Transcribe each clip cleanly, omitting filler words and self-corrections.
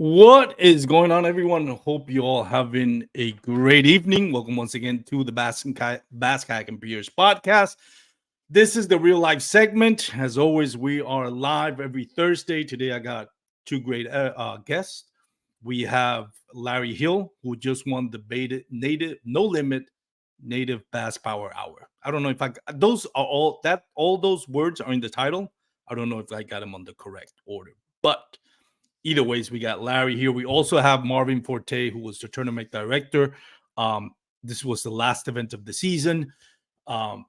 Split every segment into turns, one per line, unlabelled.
What is going on, everyone? Hope you all having a great evening. Welcome once again to the Bass Kayak and Beers podcast. This is the real life segment. As always, we are live every Thursday. Today, I got two great guests. We have Larry Hill, who just won the native no limit native bass power hour. I don't know if those are all those words are in the title. I don't know if I got them on the correct order, but either ways, we got Larry here. We also have Marving Forte, who was the tournament director. This was the last event of the season. Um,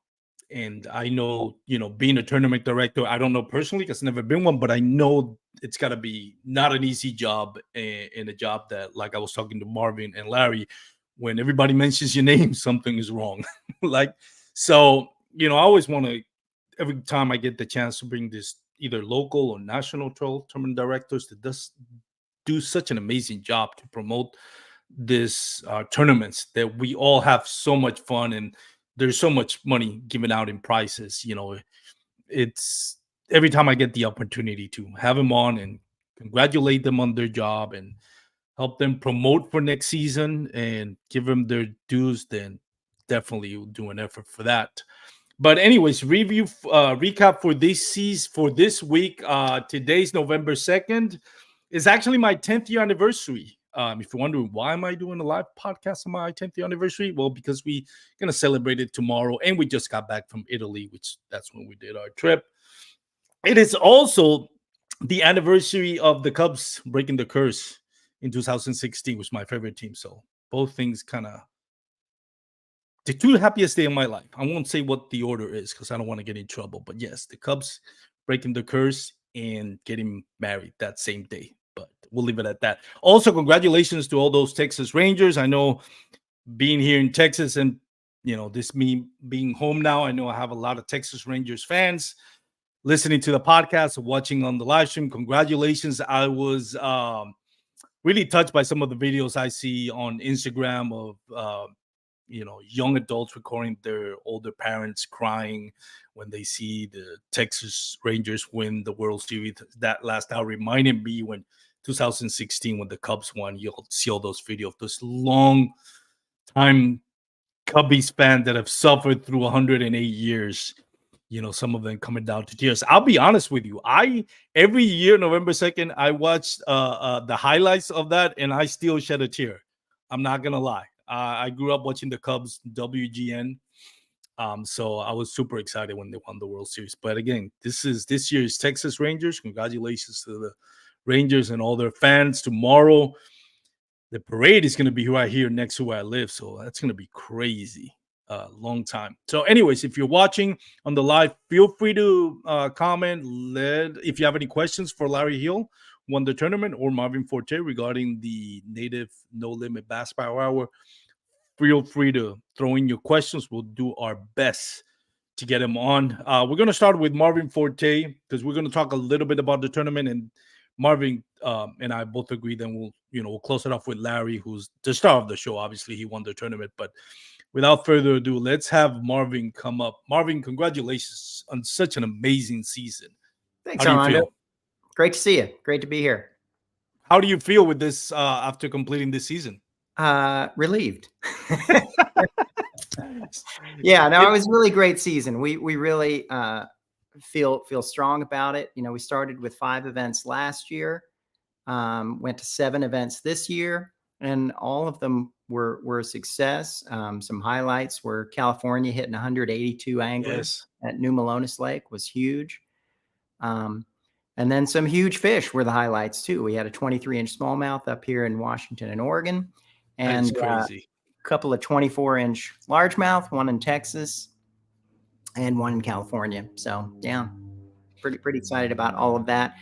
and I know, being a tournament director, I don't know personally because I've never been one, but I know it's got to be not an easy job and a job that, like I was talking to Marvin and Larry, when everybody mentions your name, something is wrong. I always want to, every time I get the chance to bring this either local or national tournament directors that do such an amazing job to promote this tournaments that we all have so much fun, and there's so much money given out in prizes. It's every time I get the opportunity to have them on and congratulate them on their job and help them promote for next season and give them their dues, then definitely will do an effort for that. But anyways, recap for this season for this week. Today's November 2nd is actually my 10th year anniversary. If you're wondering why am I doing a live podcast on my 10th year anniversary, well, because we're gonna celebrate it tomorrow, and we just got back from Italy, which that's when we did our trip. It is also the anniversary of the Cubs breaking the curse in 2016, which was my favorite team. So both things kind of the two happiest day of my life. I won't say what the order is because I don't want to get in trouble. But yes, the Cubs breaking the curse and getting married that same day. But we'll leave it at that. Also, congratulations to all those Texas Rangers. I know being here in Texas and this me being home now, I know I have a lot of Texas Rangers fans listening to the podcast or watching on the live stream. Congratulations. I was really touched by some of the videos I see on Instagram of young adults recording their older parents crying when they see the Texas Rangers win the World Series. That last hour reminded me when 2016 when the Cubs won. You'll see all those videos, those long time Cubbies fans that have suffered through 108 years. Some of them coming down to tears. I'll be honest with you. Every year, November 2nd, I watched the highlights of that, and I still shed a tear. I'm not gonna lie. I grew up watching the Cubs WGN, so I was super excited when they won the World Series. But again, this year's Texas Rangers. Congratulations to the Rangers and all their fans. Tomorrow, the parade is going to be right here next to where I live, so that's going to be crazy. Long time. So, anyways, if you're watching on the live, feel free to comment. If you have any questions for Larry Hill, won the tournament, or Marvin Forte regarding the native no limit bass power hour, feel free to throw in your questions. We'll do our best to get him on. We're going to start with Marvin Forte because we're going to talk a little bit about the tournament, and Marvin and I both agree. Then we'll close it off with Larry, who's the star of the show. Obviously, he won the tournament, but without further ado, let's have Marvin come up. Marvin, congratulations on such an amazing season.
Thanks, Armando. Great to see you. Great to be here.
How do you feel with this after completing this season?
Relieved. Yeah, no, it was a really great season. We really feel strong about it. We started with 5 events last year, went to 7 events this year, and all of them were a success. Some highlights were California hitting 182 anglers at New Melones Lake was huge. And then some huge fish were the highlights too. We had a 23-inch smallmouth up here in Washington and Oregon, and a couple of 24-inch largemouth, one in Texas and one in California. So yeah, pretty excited about all of that.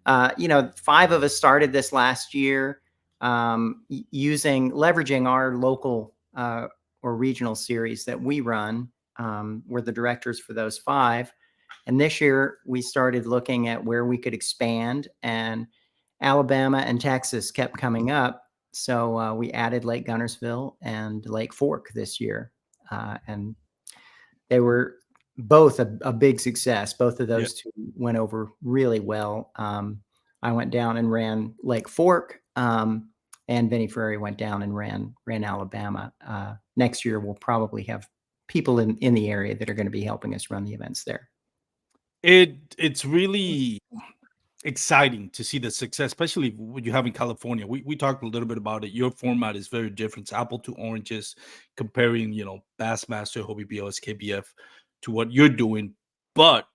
5 of us started this last year, leveraging our local or regional series that we run. We're the directors for those 5. And this year we started looking at where we could expand, and Alabama and Texas kept coming up. So we added Lake Guntersville and Lake Fork this year. And they were both a big success. Both of those two went over really well. I went down and ran Lake Fork Um, and Vinny Ferrari went down and ran Alabama. Next year, we'll probably have people in the area that are going to be helping us run the events there.
It's really exciting to see the success, especially what you have in California. We talked a little bit about it. Your format is very different. It's apple to oranges, comparing, Bassmaster, Hobie BOS, KBF to what you're doing. But,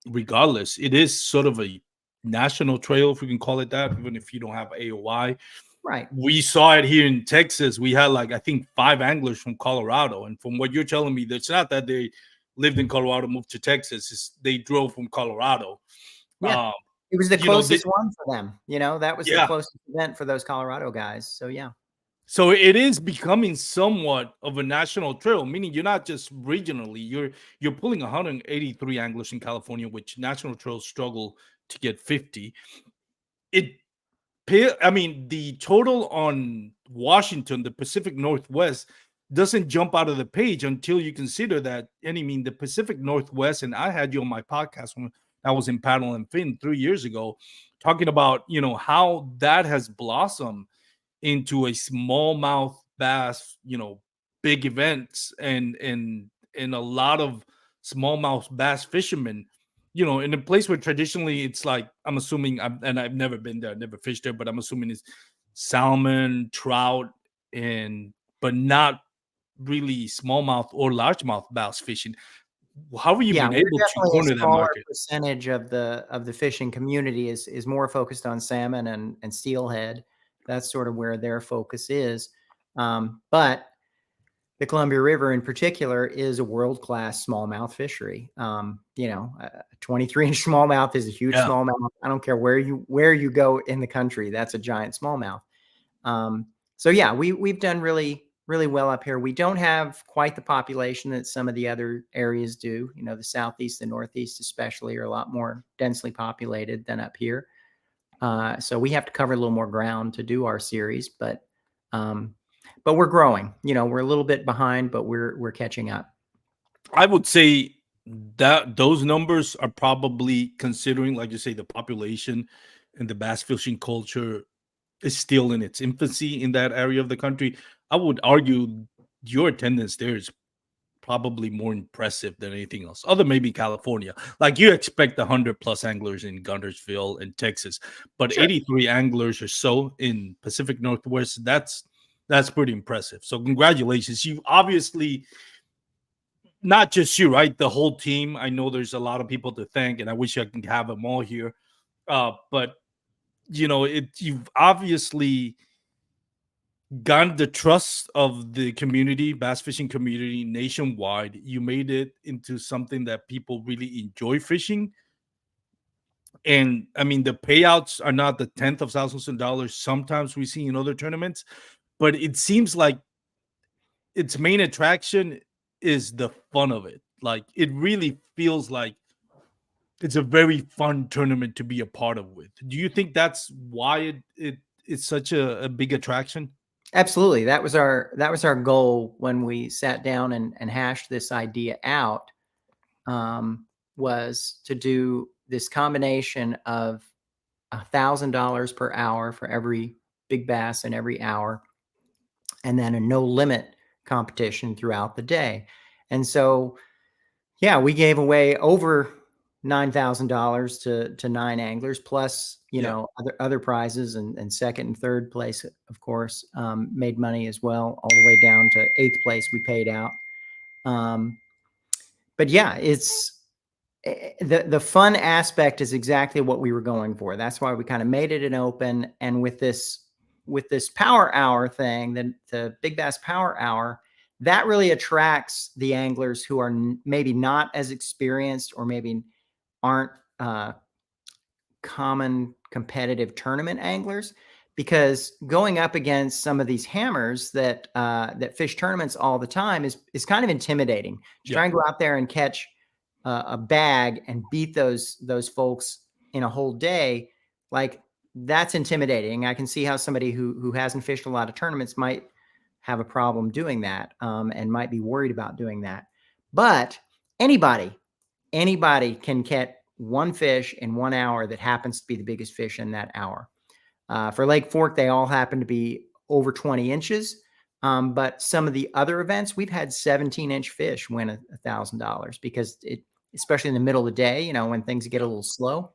regardless, it is sort of a national trail, if we can call it that, even if you don't have AOI.
Right.
We saw it here in Texas. We had, like, I think 5 anglers from Colorado. And from what you're telling me, it's not that they lived in Colorado, moved to Texas. They drove from Colorado.
Yeah.
Um,
It was the
you know, they,
closest one for them. That was the
yeah.
closest event for those Colorado guys. So yeah.
So it is becoming somewhat of a national trail, meaning you're not just regionally. You're pulling 183 anglers in California, which national trails struggle to get 50. It I mean, the total on Washington, the Pacific Northwest, doesn't jump out of the page until you consider that. And I mean, the Pacific Northwest, and I had you on my podcast when I was in Paddle and Fin 3 years ago, talking about how that has blossomed into a smallmouth bass, big events, and a lot of smallmouth bass fishermen, in a place where traditionally it's like, I'm assuming, and I've never been there, I've never fished there, but I'm assuming it's salmon, trout, and but not really smallmouth or largemouth bass fishing. How have you
Yeah,
been
we're
able to
definitely a
corner that
smaller
market?
percentage of the fishing community is more focused on salmon and steelhead. That's sort of where their focus is. But the Columbia River in particular is a world-class smallmouth fishery. A 23-inch smallmouth is a huge
Yeah.
smallmouth. I don't care where you go in the country, that's a giant smallmouth. So yeah, we've done really, really well up here. We don't have quite the population that some of the other areas do. The Southeast, the Northeast especially, are a lot more densely populated than up here. So we have to cover a little more ground to do our series, but we're growing. We're a little bit behind, but we're catching up.
I would say that those numbers are probably, considering, like you say, the population and the bass fishing culture is still in its infancy in that area of the country. I would argue your attendance there is probably more impressive than anything else, other maybe California. Like, you expect 100+ anglers in Guntersville and Texas, but
Sure.
83 anglers or so in Pacific Northwest, that's pretty impressive. So congratulations. You obviously, not just you, right? The whole team. I know there's a lot of people to thank, and I wish I can have them all here. But you've obviously gotten the trust of the community, bass fishing community nationwide. You made it into something that people really enjoy fishing. And I mean, the payouts are not the tenth of thousands of dollars sometimes we see in other tournaments, but it seems like its main attraction is the fun of it. Like, it really feels like it's a very fun tournament to be a part of with. Do you think that's why it's such a big attraction?
Absolutely. That was our goal when we sat down and hashed this idea out, was to do this combination of $1,000 per hour for every big bass in every hour, and then a no limit competition throughout the day. And so, yeah, we gave away over $9,000 to 9 anglers, plus
Yeah.
other prizes, and second and third place, of course, made money as well, all the way down to eighth place. We paid out. Um, but yeah, it's the fun aspect is exactly what we were going for. That's why we kind of made it an open. And with this power hour thing, the Big Bass Power Hour, that really attracts the anglers who are maybe not as experienced, or maybe aren't common competitive tournament anglers, because going up against some of these hammers that fish tournaments all the time is kind of intimidating. To
Yeah.
try and go out there and catch a bag and beat those folks in a whole day, like, that's intimidating. I can see how somebody who hasn't fished a lot of tournaments might have a problem doing that, and might be worried about doing that. But anybody can catch one fish in 1 hour that happens to be the biggest fish in that hour. For Lake Fork, they all happen to be over 20 inches. But some of the other events, we've had 17-inch fish win $1,000 because especially in the middle of the day, when things get a little slow,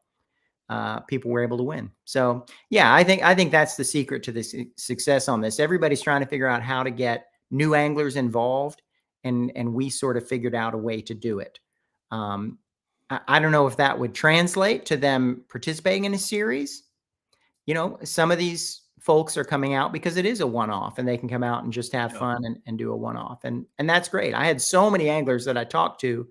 people were able to win. So yeah, I think that's the secret to the success on this. Everybody's trying to figure out how to get new anglers involved, and we sort of figured out a way to do it. I don't know if that would translate to them participating in a series. Some of these folks are coming out because it is a one-off, and they can come out and just have fun and do a one-off. And that's great. I had so many anglers that I talked to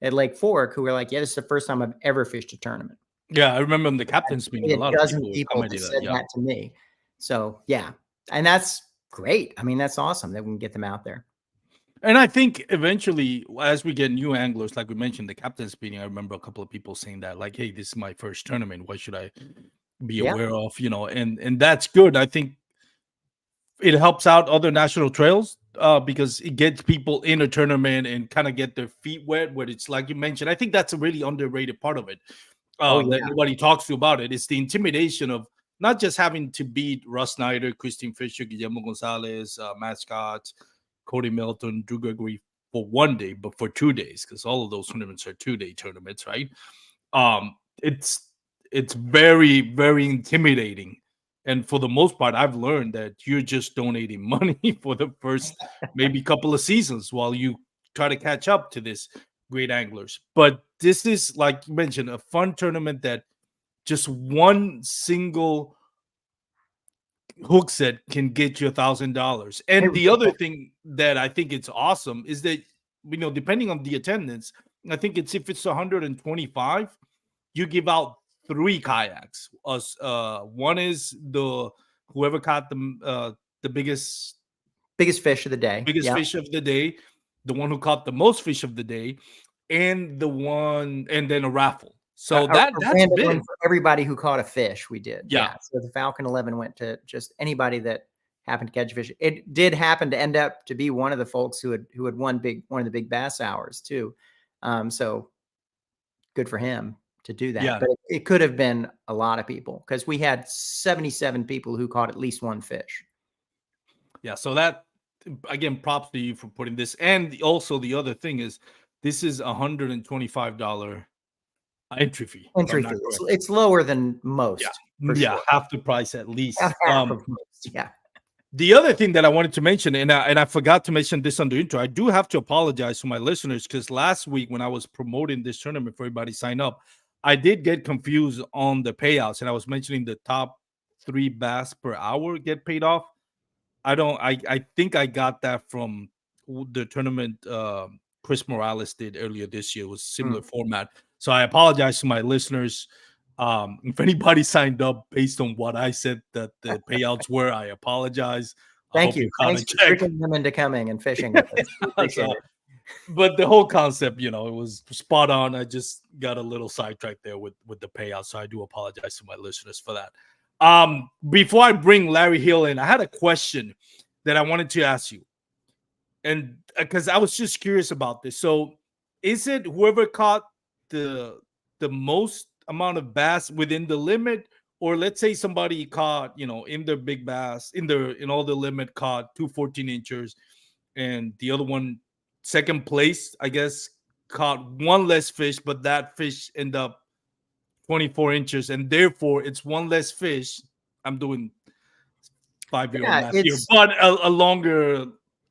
at Lake Fork who were like, yeah, this is the first time I've ever fished a tournament.
Yeah, I remember in the captain's meeting, a lot of
people that said that to me. So yeah, and that's great. I mean, that's awesome that we can get them out there.
And I think eventually, as we get new anglers, like we mentioned, the captain's meeting, I remember a couple of people saying that, like, hey, this is my first tournament. What should I be aware of? And that's good. I think it helps out other national trails because it gets people in a tournament and kind of get their feet wet. Where it's like you mentioned, I think that's a really underrated part of it. That nobody talks to about it. It's the intimidation of not just having to beat Russ Snyder, Christine Fisher, Guillermo Gonzalez, Matt Scott, Cody Milton, Drew Gregory for one day, but for 2 days, because all of those tournaments are 2-day tournaments, right? It's very, very intimidating. And for the most part, I've learned that you're just donating money for the first maybe couple of seasons while you try to catch up to this great anglers. But this is, like you mentioned, a fun tournament that just one single hook set can get you $1,000. And the other thing that I think it's awesome is that, depending on the attendance, I think if it's 125, you give out 3 kayaks. One is whoever caught the biggest
fish of the day,
fish of the day, the one who caught the most fish of the day, and then a raffle. So that's big
for everybody who caught a fish. We did,
yeah.
So the Falcon 11 went to just anybody that happened to catch a fish. It did happen to end up to be one of the folks who had won one of the big bass hours too. So good for him to do that.
Yeah.
But it could have been a lot of people because we had 77 people who caught at least one fish.
Yeah. So that, again, props to you for putting this. And also the other thing is, this is $125 entry fee.
It's lower than most.
Yeah, sure. Half the price at least.
Half of most. Yeah.
The other thing that I wanted to mention, and I forgot to mention this on the intro, I do have to apologize to my listeners because last week when I was promoting this tournament for everybody sign up, I did get confused on the payouts, and I was mentioning the top 3 bass per hour get paid off. I think I got that from the tournament Chris Morales did earlier this year. It was similar format. So I apologize to my listeners. If anybody signed up based on what I said that the payouts were, I apologize.
Thank you. Thanks for tricking them into coming and fishing with us. Appreciate it.
But the whole concept, it was spot on. I just got a little sidetracked there with the payout. So I do apologize to my listeners for that. Before I bring Larry Hill in, I had a question that I wanted to ask you. And because I was just curious about this. So is it whoever caught the most amount of bass within the limit, or let's say somebody caught, in their big bass, in all the limit, caught 2 14-inchers, and the other one, second place, I guess, caught one less fish, but that fish ended up 24 inches, and therefore it's one less fish. I'm doing 5-year-old math here, but a longer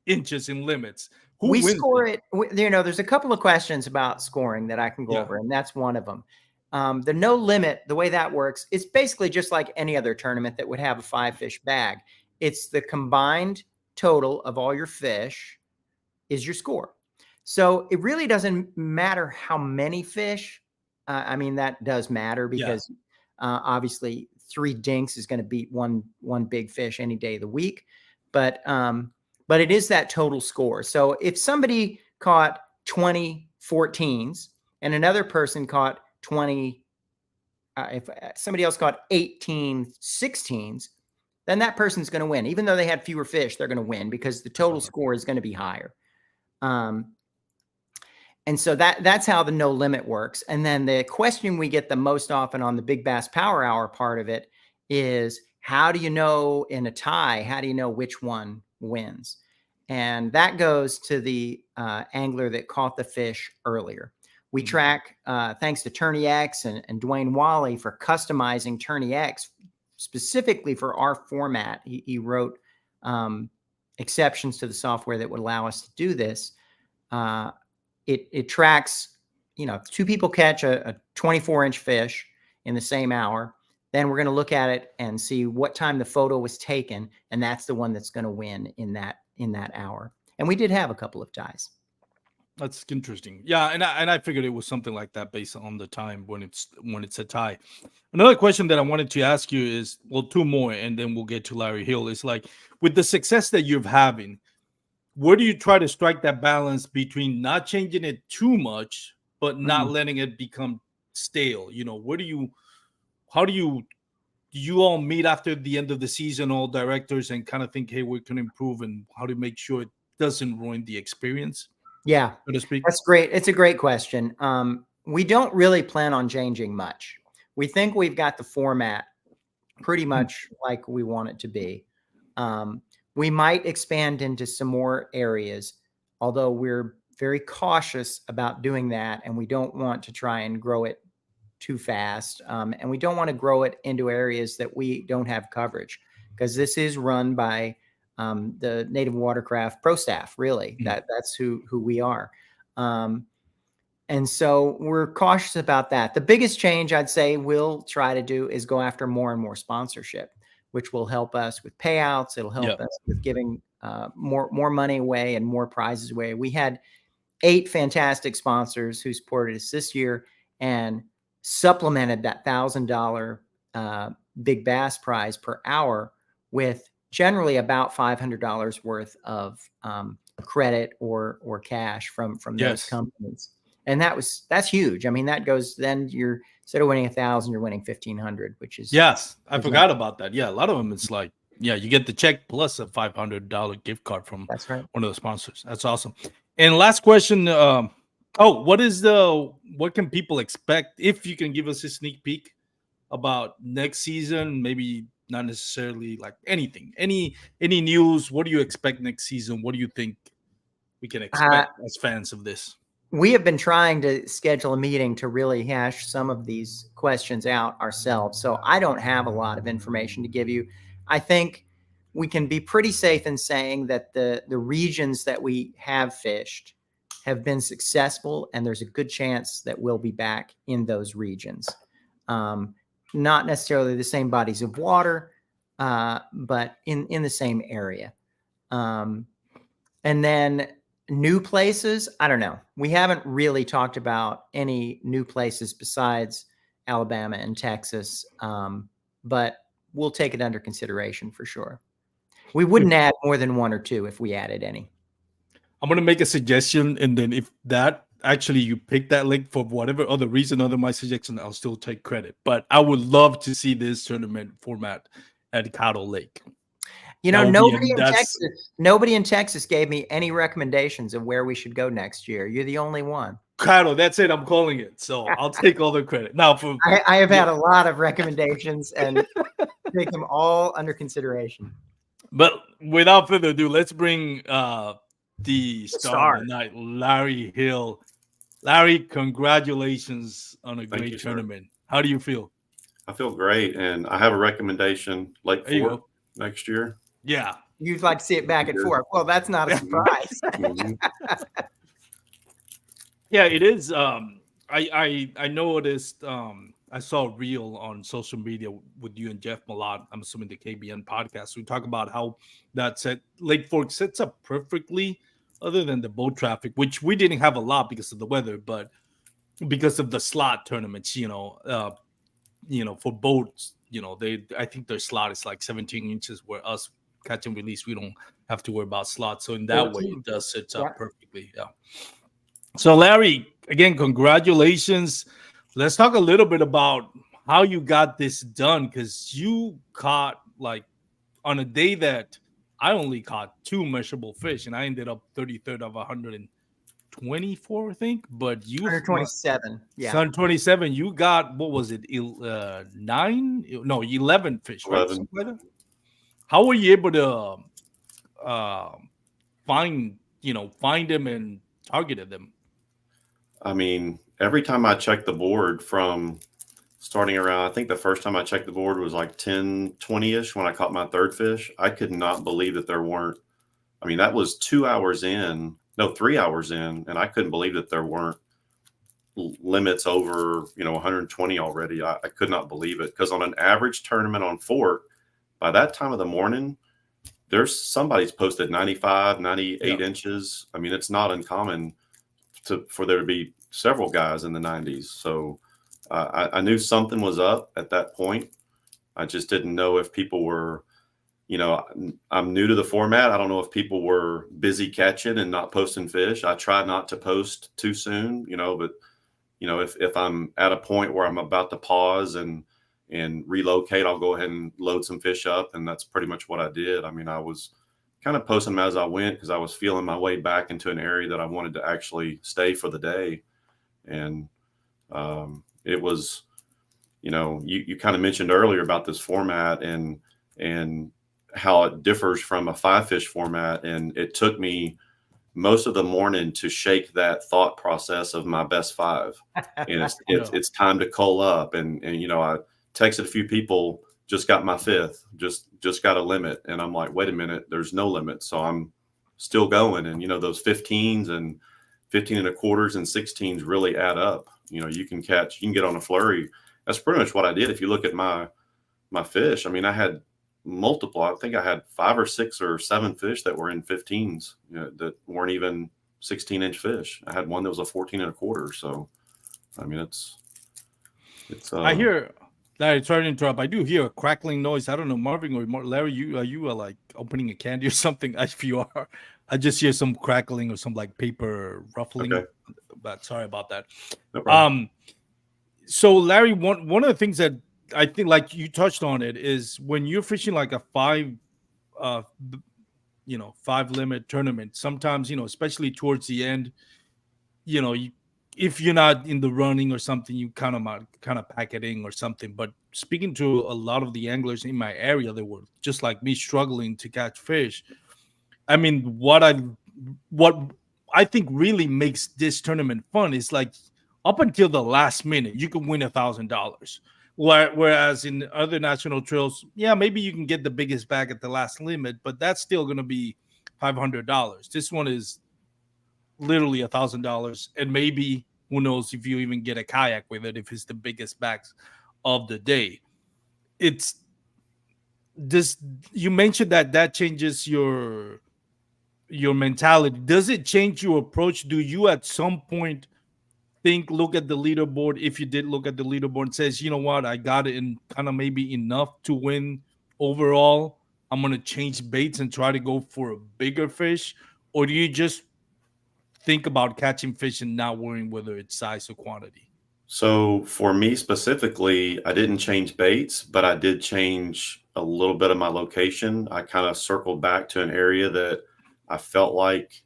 inches in limits.
We score it. There's a couple of questions about scoring that I can go over, and that's one of them. The no limit, the way that works, it's basically just like any other tournament that would have a 5-fish bag. It's the combined total of all your fish is your score. So it really doesn't matter how many fish. I mean, that does matter because obviously 3 dinks is going to beat one big fish any day of the week. But it is that total score. So if somebody caught 20 14s and another person caught 20, if somebody else caught 18 16s, then that person's going to win. Even though they had fewer fish, they're going to win because the total score is going to be higher. And so that's how the no limit works. And then the question we get the most often on the Big Bass Power Hour part of it is, how do you know in a tie, how do you know which one wins? And that goes to the angler that caught the fish earlier. We track, thanks to Tourney X and Dwayne Wally for customizing Tourney X specifically for our format. He wrote exceptions to the software that would allow us to do this. It tracks, two people catch a 24-inch fish in the same hour. Then we're going to look at it and see what time the photo was taken, and that's the one that's going to win in that hour. And we did have a couple of ties.
That's interesting. Yeah, and I figured it was something like that based on the time when it's a tie. Another question that I wanted to ask you is, well, two more, and then we'll get to Larry Hill. Is like, with the success that you're having, where do you try to strike that balance between not changing it too much, but not letting it become stale? How do you all meet after the end of the season, all directors, and kind of think, hey, we can improve, and how to make sure it doesn't ruin the experience,
Yeah,
so to speak?
that's great. It's a great question. We don't really plan on changing much. We think we've got the format pretty much like we want it to be. We might expand into some more areas, although we're very cautious about doing that, and we don't want to try and grow it too fast. And we don't want to grow it into areas that we don't have coverage, because this is run by the Native Watercraft Pro staff, really. That's who we are. And so we're cautious about that. The biggest change I'd say we'll try to do is go after more and more sponsorship, which will help us with payouts. It'll help us with giving more money away and more prizes away. We had 8 fantastic sponsors who supported us this year and supplemented that $1,000 big bass prize per hour with generally about $500 worth of credit or cash from those companies. And that's huge. I mean, that goes, then you're, instead of winning 1,000, you're winning 1,500, which is,
yes, I forgot about that. Yeah, a lot of them, it's like, yeah, you get the check plus a $500 gift card from
that's right,
one of the sponsors. That's awesome. And last question, what can people expect, if you can give us a sneak peek about next season? Maybe not necessarily like anything, any news. What do you expect next season? What do you think we can expect as fans of this?
We have been trying to schedule a meeting to really hash some of these questions out ourselves. So I don't have a lot of information to give you. I think we can be pretty safe in saying that the regions that we have fished have been successful, and there's a good chance that we'll be back in those regions. Not necessarily the same bodies of water, but in the same area. And then new places, I don't know. We haven't really talked about any new places besides Alabama and Texas, but we'll take it under consideration for sure. We wouldn't add more than 1 or 2 if we added any.
I'm going to make a suggestion, and then if that actually you pick that link for whatever other reason other my suggestion, I'll still take credit. But I would love to see this tournament format at Caddo Lake.
Nobody in Texas gave me any recommendations of where we should go next year. You're the only one.
Caddo, that's it. I'm calling it. So I'll take all the credit. Now,
I have had a lot of recommendations and take them all under consideration.
But without further ado, let's bring the star of the night, Larry Hill. Larry, congratulations on a great tournament. How do you feel?
I feel great, and I have a recommendation: Lake Forte next year.
Yeah,
you'd like to see it back at Forte. Well, that's not a surprise.
Yeah, it is. I noticed. I saw a reel on social media with you and Jeff Malott. I'm assuming the KBN podcast. We talk about how Lake Forte sets up perfectly, other than the boat traffic, which we didn't have a lot because of the weather, but because of the slot tournaments, for boats, I think their slot is like 17 inches, where us catch and release, we don't have to worry about slots. So in that way, it does set up perfectly. Yeah. So Larry, again, congratulations. Let's talk a little bit about how you got this done, because you caught, like, on a day that I only caught 2 measurable fish, and I ended up 33rd of 124, I think. But you
127. Yeah.
127. You got, what was it? 11 fish, right?
11.
Something like that. How were you able to find them and targeted them?
I mean, every time I checked the board from starting around, I think the first time I checked the board was like 10:20ish when I caught my third fish. I could not believe that there weren't. I mean, that was 2 hours in, no, 3 hours in, and I couldn't believe that there weren't limits over 120 already. I could not believe it, because on an average tournament on Fork, by that time of the morning, there's somebody's posted 95, 98
Yeah.
inches. I mean, it's not uncommon for there to be several guys in the 90s. So I knew something was up at that point. I just didn't know if people were, I'm new to the format. I don't know if people were busy catching and not posting fish. I try not to post too soon, but if I'm at a point where I'm about to pause and relocate, I'll go ahead and load some fish up. And that's pretty much what I did. I mean, I was kind of posting them as I went, because I was feeling my way back into an area that I wanted to actually stay for the day. And it was, you kind of mentioned earlier about this format and how it differs from a 5-fish format. And it took me most of the morning to shake that thought process of my best 5. And it's time to cull up. And I texted a few people, just got my 5th, just got a limit. And I'm like, wait a minute, there's no limit. So I'm still going. And, those 15s and 15 and a quarters and 16s really add up. You can get on a flurry. That's pretty much what I did. If you look at my fish, I mean, I had multiple. I think I had 5 or 6 or 7 fish that were in 15s, that weren't even 16-inch fish. I had one that was a 14 and a quarter. So, I mean, it's.
I hear. Larry, sorry to interrupt. I do hear a crackling noise. I don't know, Marvin or Larry. Are you like opening a candy or something? If you are, I just hear some crackling or some like paper ruffling.
Okay.
But sorry about that.
No problem.
So Larry, one of the things that I think, like you touched on it, is when you're fishing like a 5 limit tournament, sometimes, especially towards the end, if you're not in the running or something, you kind of pack it in or something. But speaking to a lot of the anglers in my area, they were just like me, struggling to catch fish. I mean, what I think really makes this tournament fun is like, up until the last minute, you can win $1,000. Whereas in other national trails, yeah, maybe you can get the biggest bag at the last limit, but that's still going to be $500. This one is literally $1,000, and maybe who knows if you even get a kayak with it, if it's the biggest bags of the day. It's this. You mentioned that changes your mentality. Does it change your approach? Do you at some point look at the leaderboard, if you did look at the leaderboard, and says, you know what, I got it in kind of maybe enough to win overall, I'm going to change baits and try to go for a bigger fish? Or do you just think about catching fish and not worrying whether it's size or quantity?
So for me specifically, I didn't change baits, but I did change a little bit of my location. I kind of circled back to an area that I felt like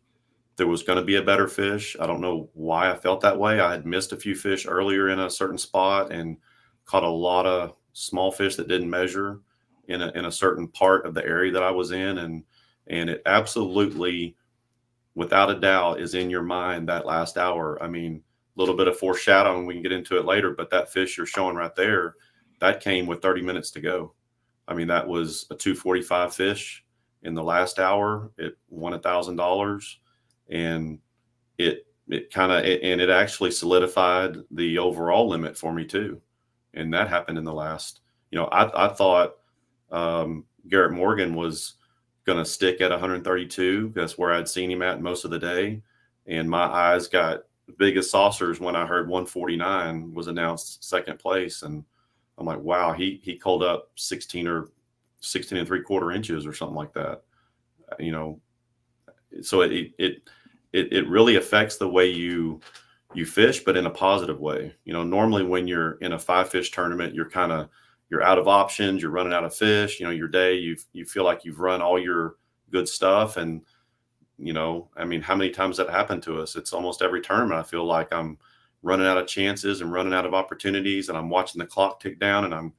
there was going to be a better fish. I don't know why I felt that way. I had missed a few fish earlier in a certain spot and caught a lot of small fish that didn't measure in a certain part of the area that I was in. And it absolutely, without a doubt, is in your mind that last hour. I mean, a little bit of foreshadowing, we can get into it later, but that fish you're showing right there, that came with 30 minutes to go. I mean, that was a 245 fish in the last hour. It won $1,000, and it actually solidified the overall limit for me too. And that happened in the last, I thought Garrett Morgan was going to stick at 132. That's where I'd seen him at most of the day. And my eyes got big as saucers when I heard 149 was announced second place. And I'm like, wow, he called up 16 or 16 and 3/4 inches or something like that. So it really affects the way you fish, but in a positive way. Normally when you're in a 5-fish tournament, you're out of options, you're running out of fish, your day, you feel like you've run all your good stuff. And I mean, how many times that happened to us? It's almost every tournament. I feel like I'm running out of chances and running out of opportunities, and I'm watching the clock tick down, and I'm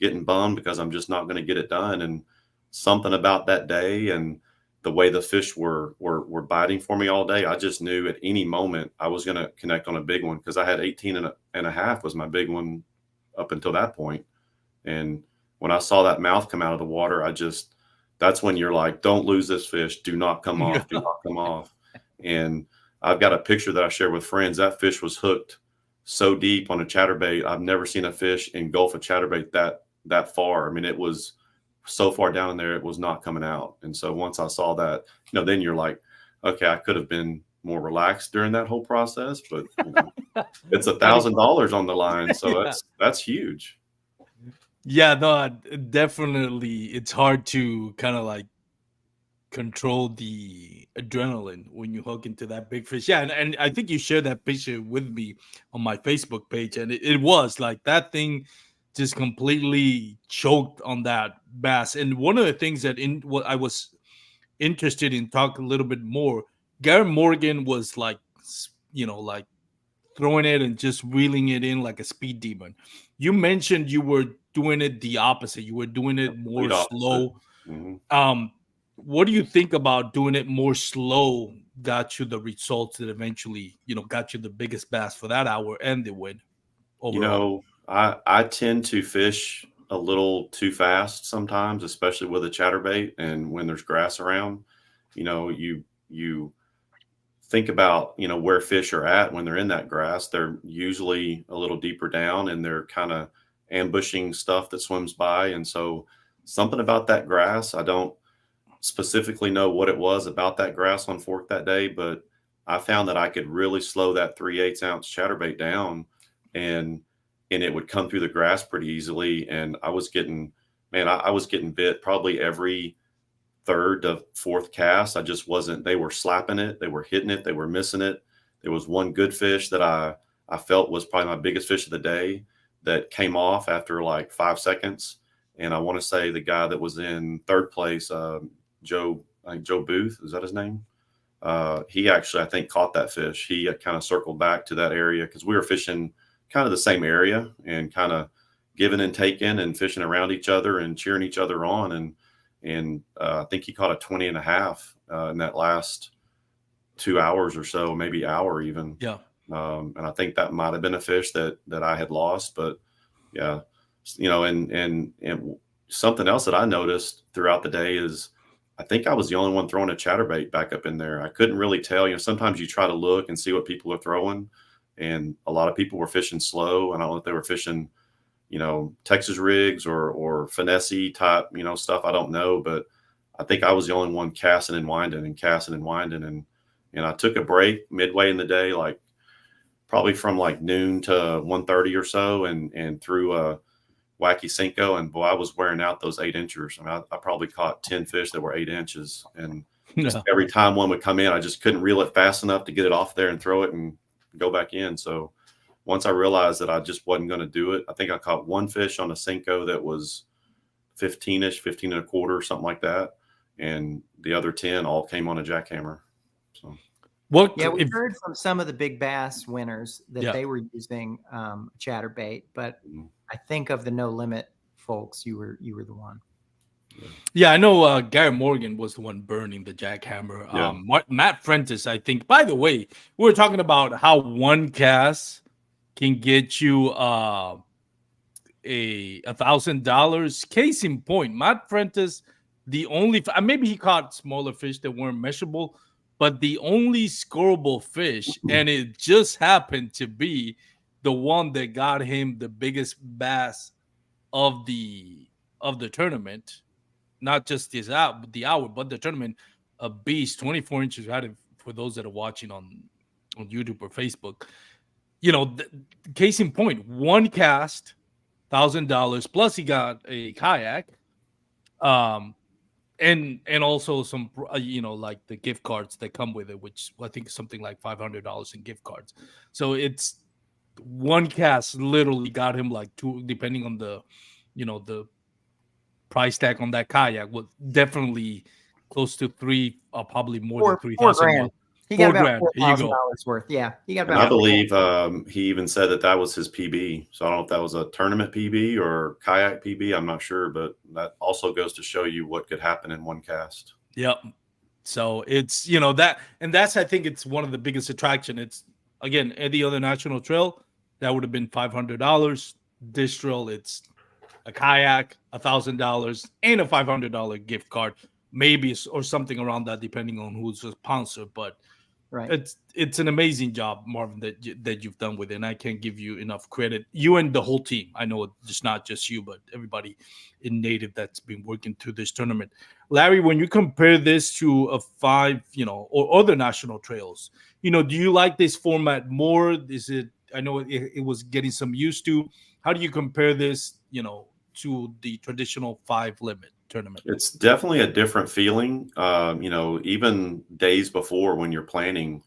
getting bummed because I'm just not going to get it done. And something about that day and the way the fish were biting for me all day, I just knew at any moment I was going to connect on a big one, because I had 18 and a half was my big one up until that point. And when I saw that mouth come out of the water, that's when you're like, don't lose this fish. Do not come off. Do not come off. And I've got a picture that I share with friends. That fish was hooked so deep on a chatterbait. I've never seen a fish engulf a chatterbait that far. I mean, it was so far down in there, it was not coming out. And so once I saw that, then you're like, okay, I could have been more relaxed during that whole process, but it's $1,000 on the line. So that's huge.
Yeah, no, definitely. It's hard to kind of like control the adrenaline when you hook into that big fish. Yeah, and I think you shared that picture with me on my Facebook page, and it was like that thing just completely choked on that bass. And one of the things that in what I was interested in talking a little bit more, Gary Morgan was like, like throwing it and just reeling it in like a speed demon. You mentioned you were doing it the opposite. You were doing it more
Complete opposite.
slow.
Mhm.
What do you think about doing it more slow got you the results that eventually, got you the biggest bass for that hour and the win overall?
I tend to fish a little too fast sometimes, especially with a chatterbait and when there's grass around. You think about, where fish are at when they're in that grass. They're usually a little deeper down, and they're kind of ambushing stuff that swims by. And so something about that grass, I don't specifically know what it was about that grass on Fork that day, but I found that I could really slow that 3/8 ounce chatterbait down, and it would come through the grass pretty easily. And I was getting, man, I was getting bit probably every third to fourth cast. I just wasn't, they were slapping it, they were hitting it, they were missing it. There was one good fish that I felt was probably my biggest fish of the day that came off after like 5 seconds. And I want to say the guy that was in third place, Joe, I think Joe Booth, is that his name? He actually, I think, caught that fish. He kind of circled back to that area because we were fishing kind of the same area and kind of giving and taking and fishing around each other and cheering each other on. And I think he caught a 20 and a half in that last 2 hours or so, maybe hour even.
Yeah.
And I think that might have been a fish that I had lost, but yeah, and something else that I noticed throughout the day is I think I was the only one throwing a chatterbait back up in there. I couldn't really tell. Sometimes you try to look and see what people are throwing, and a lot of people were fishing slow. I don't know if they were fishing, Texas rigs or finesse type, stuff. I don't know, but I think I was the only one casting and winding and casting and winding. And I took a break midway in the day, like probably from like noon to 1:30 or so, and threw a wacky Cinco, and boy, I was wearing out those 8-inchers. I mean, I probably caught 10 fish that were 8 inches, and just every time one would come in, I just couldn't reel it fast enough to get it off there and throw it and go back in. So once I realized that I just wasn't going to do it, I think I caught one fish on a Cinco that was 15-ish, 15 and a quarter, something like that. And the other 10 all came on a jackhammer. So
we heard from some of the big bass winners that they were using chatterbait, but I think of the No Limit folks, you were the one.
Yeah, I know Gary Morgan was the one burning the jackhammer. Matt Prentice, I think. By the way, we were talking about how one cast can get you $1,000. Case in point, Matt Prentice, the only maybe he caught smaller fish that weren't measurable, but the only scoreable fish, and it just happened to be the one that got him the biggest bass of the tournament. Not just the hour, but the tournament. A beast, 24 inches. Had it for those that are watching on YouTube or Facebook. Case in point, one cast, $1,000 plus he got a kayak, and also some like the gift cards that come with it, which I think is something like $500 in gift cards. So it's one cast literally got him like two, depending on the the price tag on that kayak, was definitely close to three, probably more than
Four
3,000
grand.
miles.
He got about
$4,000. Here you go.
$4,000 worth. Yeah, he got
And
about.
I believe he even said that was his PB. So I don't know if that was a tournament PB or kayak PB. I'm not sure, but that also goes to show you what could happen in one cast.
Yep. So it's, you know, that, and that's, I think it's one of the biggest attraction. It's, again, any other national trail that would have been $500. This trail, it's a kayak, $1,000, and a $500 gift card, maybe, or something around that, depending on who's a sponsor. But
Right.
it's an amazing job, Marvin, that you've done with it, and I can't give you enough credit. You and the whole team. I know it's not just you, but everybody in Native that's been working through this tournament. Larry, when you compare this to a 5, you know, or other national trails, you know, do you like this format more? Is it? I know it was getting some used to. How do you compare this, you know, to the traditional 5 limit tournament?
It's definitely a different feeling. You know, even days before when you're planning,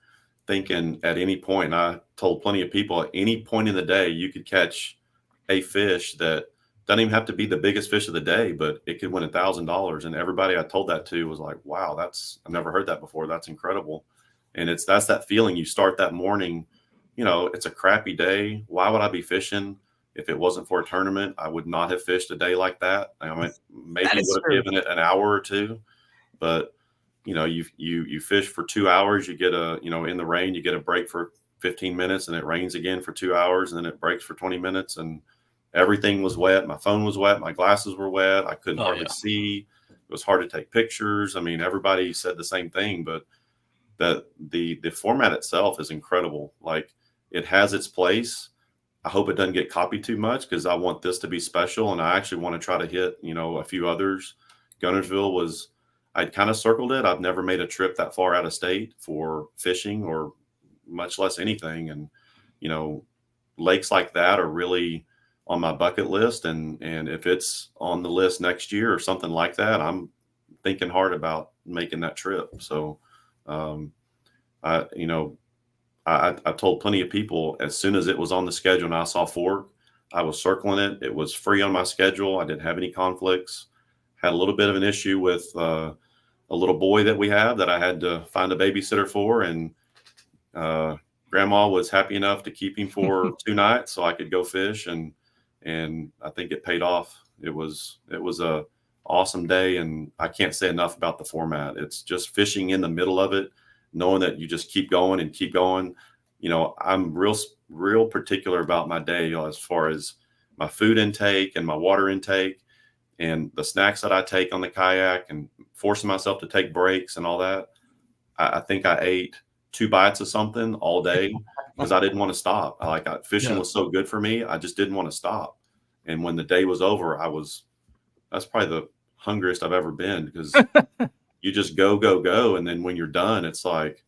thinking at any point, and I told plenty of people at any point in the day, you could catch a fish that doesn't even have to be the biggest fish of the day, but it could win $1,000. And everybody I told that to was like, wow, I've never heard that before. That's incredible. And that's that feeling. You start that morning, you know, it's a crappy day. Why would I be fishing? If it wasn't for a tournament, I would not have fished a day like that. I mean, maybe would have given it an hour or two, but you know, you fish for 2 hours, you get in the rain, you get a break for 15 minutes, and it rains again for 2 hours, and then it breaks for 20 minutes, and everything was wet. My phone was wet, my glasses were wet, I couldn't hardly see. It was hard to take pictures. I mean, everybody said the same thing, but the format itself is incredible. Like, it has its place. I hope it doesn't get copied too much, because I want this to be special, and I actually want to try to hit, you know, a few others. Gunnersville I'd kind of circled it. I've never made a trip that far out of state for fishing, or much less anything. And, you know, lakes like that are really on my bucket list. And if it's on the list next year or something like that, I'm thinking hard about making that trip. So, I told plenty of people as soon as it was on the schedule and I saw Fork, I was circling it. It was free on my schedule. I didn't have any conflicts. Had a little bit of an issue with a little boy that we have that I had to find a babysitter for, and Grandma was happy enough to keep him for 2 nights so I could go fish, and I think it paid off. It was a awesome day, and I can't say enough about the format. It's just fishing in the middle of it, knowing that you just keep going and keep going. You know, I'm real particular about my day, you know, as far as my food intake and my water intake and the snacks that I take on the kayak, and forcing myself to take breaks and all that. I think I ate 2 bites of something all day because I didn't want to stop. Fishing was so good for me. I just didn't want to stop. And when the day was over, that's probably the hungriest I've ever been, because you just go. And then when you're done, it's like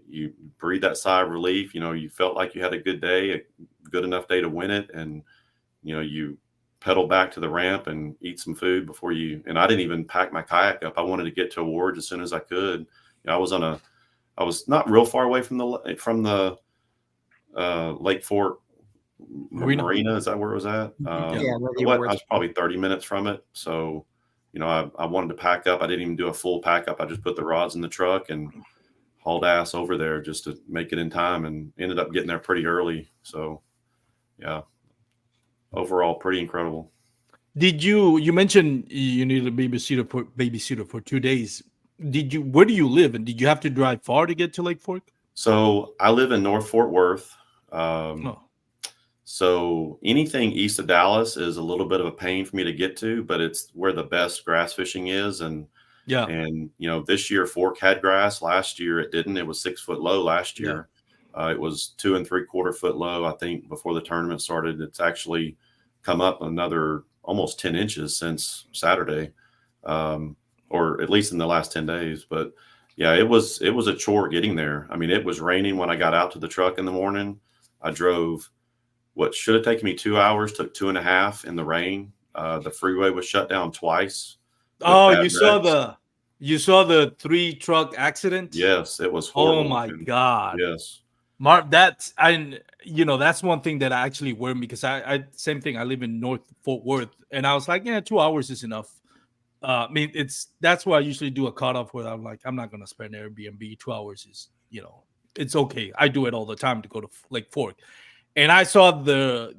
you breathe that sigh of relief. You know, you felt like you had a good day, a good enough day to win it. And, you know, you pedal back to the ramp and eat some food before and I didn't even pack my kayak up. I wanted to get to awards as soon as I could. You know, I was not real far away from the Lake Fork Marina. Is that where it was at? I was probably 30 minutes from it. So, you know, I wanted to pack up. I didn't even do a full pack up. I just put the rods in the truck and hauled ass over there just to make it in time, and ended up getting there pretty early. So, yeah. Overall, pretty incredible.
Did you mentioned you needed a babysitter for 2 days? Where do you live, and did you have to drive far to get to Lake Fork?
So I live in North Fort Worth. So anything east of Dallas is a little bit of a pain for me to get to, but it's where the best grass fishing is. And you know, this year Fork had grass. Last year it didn't. It was 6 foot low last year. It was 2 3/4 foot low, I think, before the tournament started. It's actually come up another almost 10 inches since Saturday, or at least in the last 10 days. But yeah, it was a chore getting there. I mean, it was raining when I got out to the truck in the morning. I drove what should have taken me 2 hours, took 2.5 in the rain. The freeway was shut down twice.
Oh, you saw the 3 truck accident?
Yes, it was horrible.
Oh my God.
Yes.
Mark, that's one thing that actually worried me, because I same thing. I live in North Fort Worth, and I was like, yeah, 2 hours is enough. I mean, that's why I usually do a cutoff where I'm like, I'm not gonna spend Airbnb 2 hours. Is it's okay. I do it all the time to go to Lake Fork, and I saw the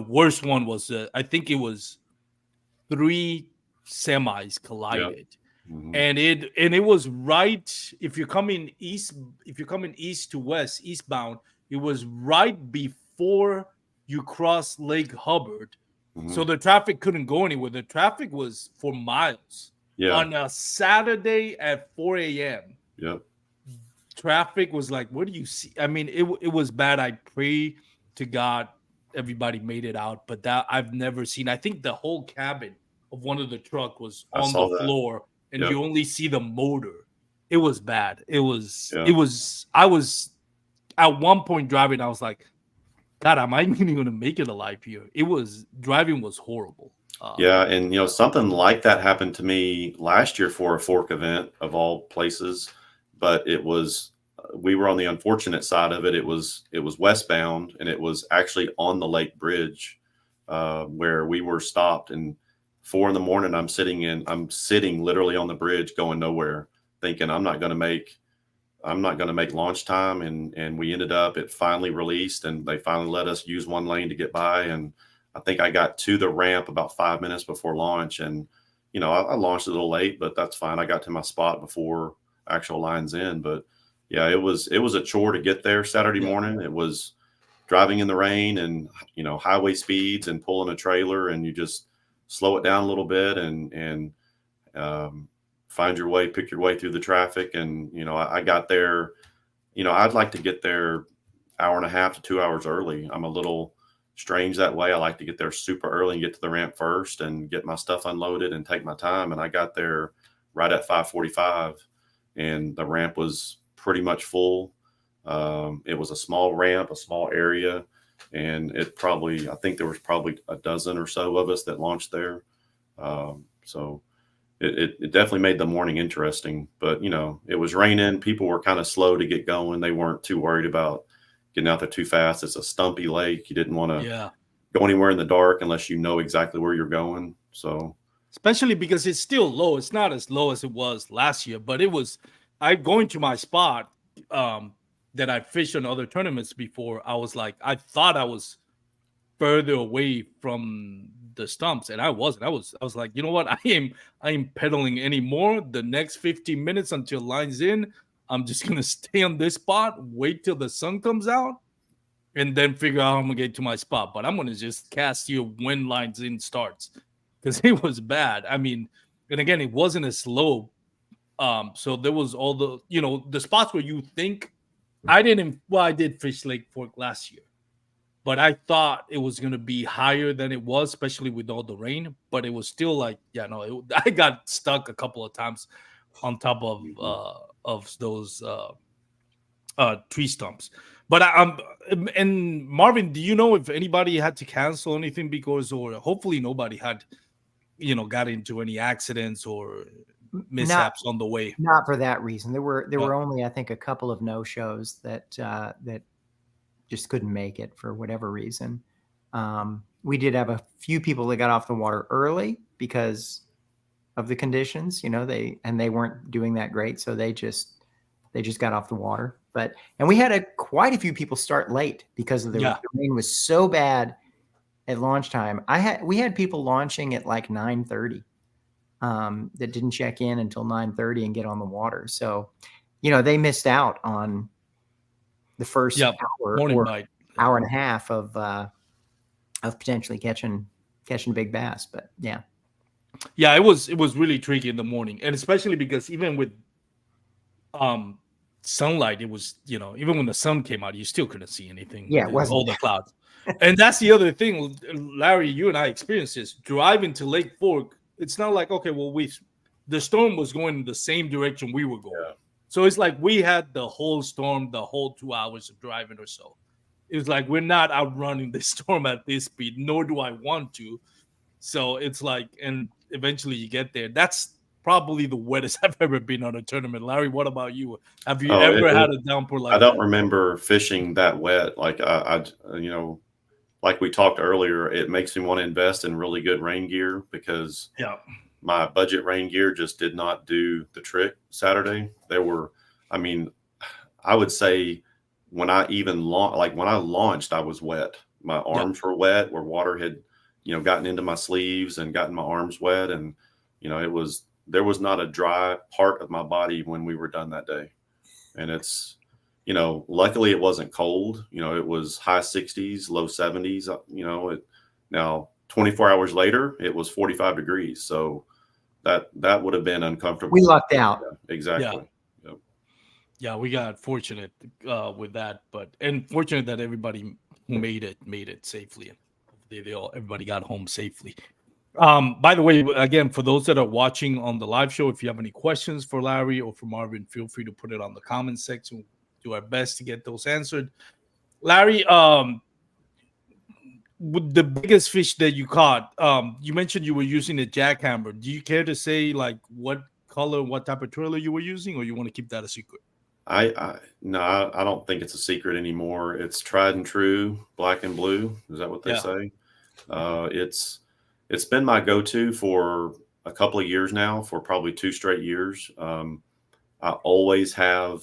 worst one was I think it was three semis
Yep.
collided,
Mhm.
and it was right if you're coming east to west eastbound, it was right before you cross Lake Hubbard, so
Mhm.
the traffic couldn't go anywhere. The traffic was for miles
Yeah.
on a Saturday at 4 a.m.
Yep.
Traffic was like, what do you see? I mean, it was bad. I pray to God everybody made it out, but that I've never seen. I think the whole cabin of one of the truck was
I
on the
saw that.
floor, and
Yep.
you only see the motor. It was bad. It was.
Yeah.
It was. I was at one point driving. I was like, God, am I even going to make it alive here? It was driving was horrible.
Yeah, and something like that happened to me last year for a fork event of all places, but it was we were on the unfortunate side of it. It was westbound, and it was actually on the lake bridge where we were stopped. And 4 in the morning, I'm sitting literally on the bridge, going nowhere, thinking I'm not going to make launch time. And we ended up, it finally released, and they finally let us use one lane to get by. And I think I got to the ramp about 5 minutes before launch. And, I launched a little late, but that's fine. I got to my spot before actual lines in. But yeah, it was a chore to get there Saturday
Yeah.
morning. It was driving in the rain and, highway speeds and pulling a trailer, and you just slow it down a little bit and, um, pick your way through the traffic. And, I got there, I'd like to get there hour and a half to 2 hours early. I'm a little strange that way. I like to get there super early and get to the ramp first and get my stuff unloaded and take my time. And I got there right at 5:45, and the ramp was pretty much full. It was a small ramp, a small area. And I think there was probably a dozen or so of us that launched there. So it definitely made the morning interesting. But it was raining. People were kind of slow to get going. They weren't too worried about getting out there too fast. It's a stumpy lake. You didn't want to
Yeah.
go anywhere in the dark unless you know exactly where you're going. So
Especially because it's still low. It's not as low as it was last year, but it was. I going to my spot that I fished in other tournaments before. I was like, I thought I was further away from the stumps, and I wasn't. I was like, you know what? I am pedaling anymore. The next 15 minutes until lines in, I'm just gonna stay on this spot, wait till the sun comes out, and then figure out how I'm gonna get to my spot. But I'm gonna just cast here when lines in starts, because it was bad. I mean, and again, it wasn't as slow. So there was all the spots where you think I didn't. Well, I did fish Lake Fork last year, but I thought it was going to be higher than it was, especially with all the rain. But it was still like, yeah, no, I got stuck a couple of times on top of those tree stumps. But and Marvin, do you know if anybody had to cancel anything because, or hopefully nobody had, got into any accidents or
Not
mishaps on the way?
not for that reason. There
Yeah.
were only, I think, a couple of no shows that just couldn't make it for whatever reason. We did have a few people that got off the water early because of the conditions. They weren't doing that great, so they just got off the water. And we had quite a few people start late because of the rain was so bad at launch time. We had people launching at like 9:30 that didn't check in until 9:30 and get on the water. So, they missed out on the first hour
morning
or
bite.
hour and a half of potentially catching big bass. But yeah,
it was really tricky in the morning, and especially because even with sunlight, it was even when the sun came out, you still couldn't see anything.
Yeah, it wasn't.
All the clouds. And that's the other thing, Larry. You and I experienced this driving to Lake Fork. It's not like, okay, well, the storm was going in the same direction we were going.
Yeah.
So it's like we had the whole storm, the whole 2 hours of driving or so. It was like we're not outrunning the storm at this speed, nor do I want to. So it's like, and eventually you get there. That's probably the wettest I've ever been on a tournament. Larry, what about you? Have you ever had a downpour like
I don't
that?
remember fishing that wet. Like like we talked earlier, it makes me want to invest in really good rain gear because my budget rain gear just did not do the trick Saturday. There were, I mean, I would say when I even when I launched, I was wet. My
Yeah.
arms were wet where water had, gotten into my sleeves and gotten my arms wet. And, there was not a dry part of my body when we were done that day. And it's, luckily it wasn't cold. It was high 60s, low 70s. Now 24 hours later, it was 45 degrees. So that would have been uncomfortable.
We lucked out.
Yeah, exactly.
Yeah. Yeah, we got fortunate with that, and fortunate that everybody who made it safely. Everybody got home safely. By the way, again, for those that are watching on the live show, if you have any questions for Larry or for Marvin, feel free to put it on the comment section. We'll do our best to get those answered. Larry, with the biggest fish that you caught, you mentioned you were using a jackhammer. Do you care to say like what color, what type of trailer you were using, or you want to keep that a secret?
No, I don't think it's a secret anymore. It's tried and true, black and blue. Is that what they say? It's been my go-to for a couple of years now, for probably 2 straight years. I always have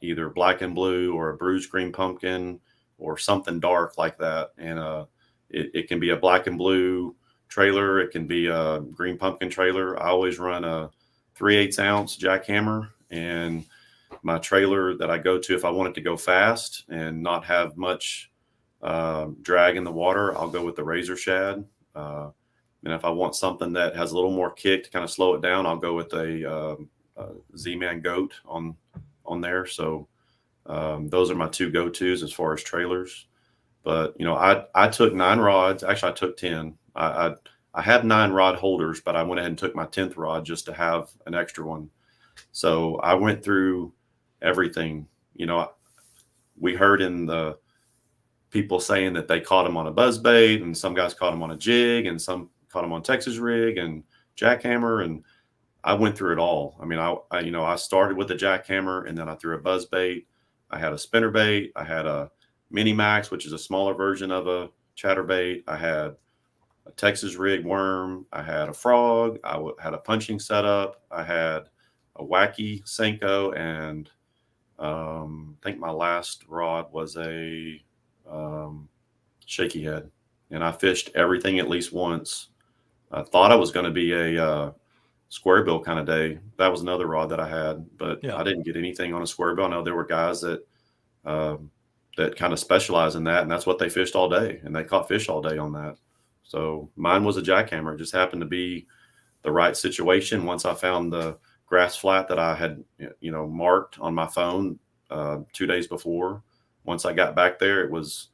either black and blue or a bruised green pumpkin or something dark like that. And it can be a black and blue trailer. It can be a green pumpkin trailer. I always run a 3/8 ounce jackhammer, and my trailer that I go to, if I want it to go fast and not have much drag in the water, I'll go with the razor shad. And if I want something that has a little more kick to kind of slow it down, I'll go with a Z-Man Goat on there. So those are my 2 go-tos as far as trailers. But I took 9 rods. Actually, I took 10. I have 9 rod holders, but I went ahead and took my 10th rod just to have an extra one. So I went through everything. We heard in the people saying that they caught them on a buzz bait, and some guys caught them on a jig, and some caught them on Texas rig and jackhammer. And I went through it all. I mean, I started with the jackhammer, and then I threw a buzz bait. I had a spinner bait. I had a mini max, which is a smaller version of a chatterbait. I had a Texas rig worm. I had a frog. I had a punching setup. I had a wacky Senko, and I think my last rod was a shaky head. And I fished everything at least once. I thought I was going to be a square bill kind of day. That was another rod that I had, but I didn't get anything on a square bill. I know there were guys that that kind of specialize in that, and that's what they fished all day, and they caught fish all day on that. So mine was a jackhammer. It just happened to be the right situation. Once I found the grass flat that I had, marked on my phone 2 days before. Once I got back there, it was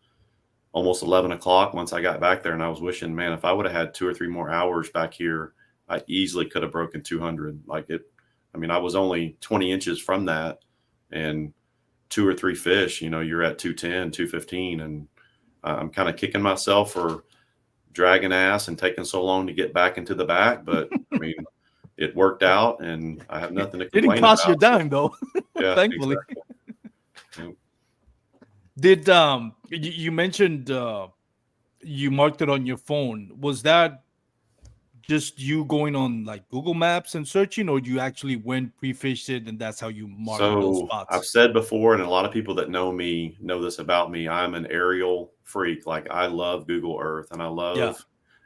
almost 11 o'clock once I got back there, and I was wishing, man, if I would have had 2 or 3 more hours back here, I easily could have broken 200. I was only 20 inches from that, and 2 or 3 fish, you're at 210, 215. And I'm kind of kicking myself for dragging ass and taking so long to get back into the back. But it worked out, and I have nothing to complain about.
Didn't cost you a dime though.
Yeah,
thankfully.
Exactly.
Did you mentioned you marked it on your phone? Was that just you going on like Google Maps and searching, or you actually went pre-fished it and that's how you marked those spots?
I've said before, and a lot of people that know me know this about me, I'm an aerial freak. Like, I love Google Earth, and I love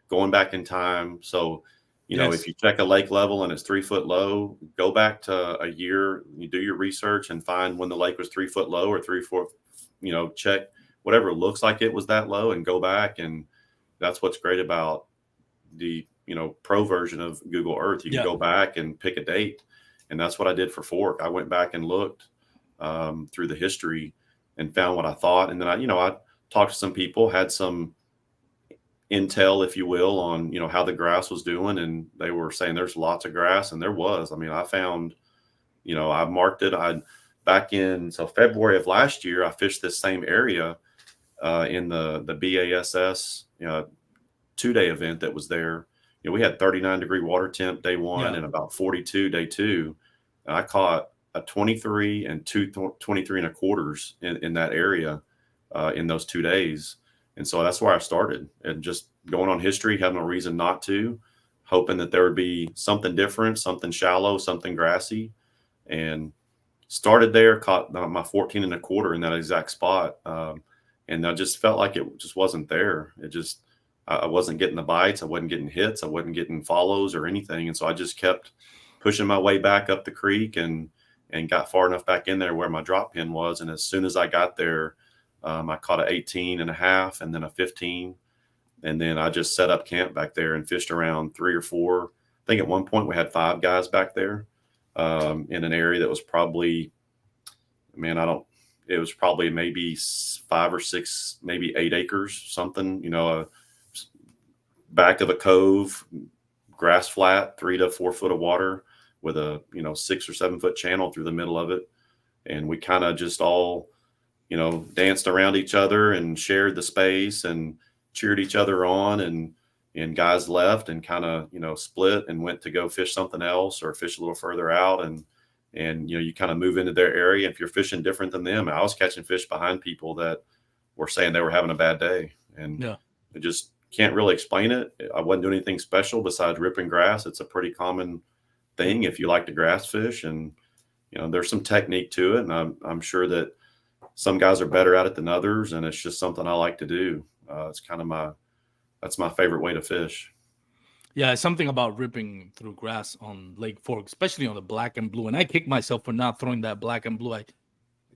going back in time. So, if you check a lake level and it's 3 foot low, go back to a year, you do your research and find when the lake was 3 foot low or 3 4, check whatever looks like it was that low and go back. And that's what's great about the pro version of Google Earth. You can go back and pick a date, and that's what I did for Fork. I went back and looked through the history and found what I thought, and then I talked to some people, had some intel, if you will, on how the grass was doing, and they were saying there's lots of grass, and there was. I found, I marked it. Back in February of last year, I fished this same area in the BASS 2-day event that was there. We had 39-degree water temp day 1 and about 42 day 2. And I caught a 23 and 23 1/4 in that area in those 2 days. And so that's where I started, and just going on history, had no reason not to. hoping that there would be something different, something shallow, something grassy, and started there, caught my 14 and a quarter in that exact spot. And I just felt like it just wasn't there. I wasn't getting the bites. I wasn't getting hits. I wasn't getting follows or anything. And so I just kept pushing my way back up the creek and got far enough back in there where my drop pin was. And as soon as I got there, I caught an 18 and a half and then a 15. And then I just set up camp back there and fished around 3 or 4. I think at one point we had 5 guys back there in an area that was probably, it was probably maybe 5 or 6, maybe 8 acres, something, back of a cove, grass flat, 3 to 4 foot of water with a 6 or 7 foot channel through the middle of it. And we kind of just all danced around each other and shared the space and cheered each other on, and guys left and kind of split and went to go fish something else or fish a little further out, and you kind of move into their area. If you're fishing different than them, I was catching fish behind people that were saying they were having a bad day, and it just can't really explain it. I wasn't doing anything special besides ripping grass. It's a pretty common thing if you like to grass fish, and there's some technique to it, and I'm sure that some guys are better at it than others, and it's just something I like to do. It's kind of that's my favorite way to fish.
Yeah, something about ripping through grass on Lake Fork, especially on the black and blue. And I kick myself for not throwing that black and blue. I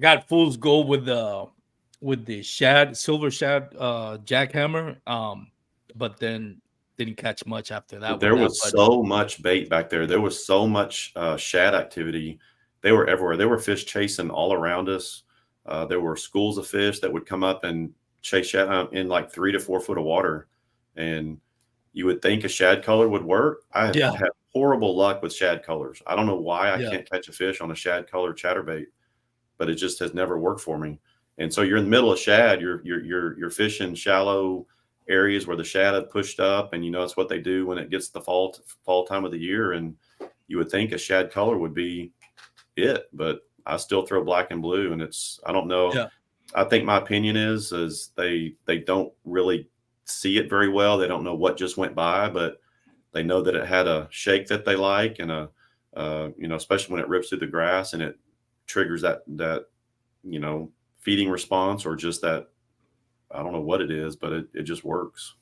got fool's gold with the silver shad jackhammer, but then didn't catch much after that.
There was so much bait back there. There was so much shad activity. They were everywhere. There were fish chasing all around us. There were schools of fish that would come up and chase shad in like 3 to 4 foot of water, and you would think a shad color would work. I have had horrible luck with shad colors. I don't know why I can't catch a fish on a shad color chatterbait, but it just has never worked for me. And so you're in the middle of shad. You're fishing shallow areas where the shad have pushed up, and it's what they do when it gets the fall time of the year. And you would think a shad color would be it, but I still throw black and blue, and I don't know. Yeah. I think my opinion is they don't really see it very well. They don't know what just went by, but they know that it had a shake that they like, and especially when it rips through the grass and it triggers that feeding response, or just that, I don't know what it is, but it just works.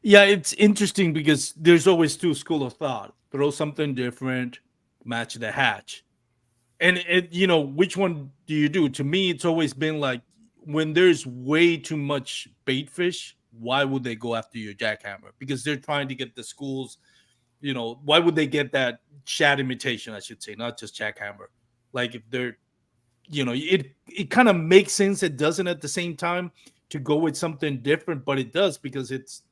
Yeah, it's interesting because there's always 2 schools of thought. Throw something different, match the hatch. And which one do you do? To me, it's always been like, when there's way too much bait fish, why would they go after your jackhammer? Because they're trying to get the schools, why would they get that shad imitation, I should say, not just jackhammer? Like if they're, it kind of makes sense. It doesn't at the same time to go with something different, but it does, because it's,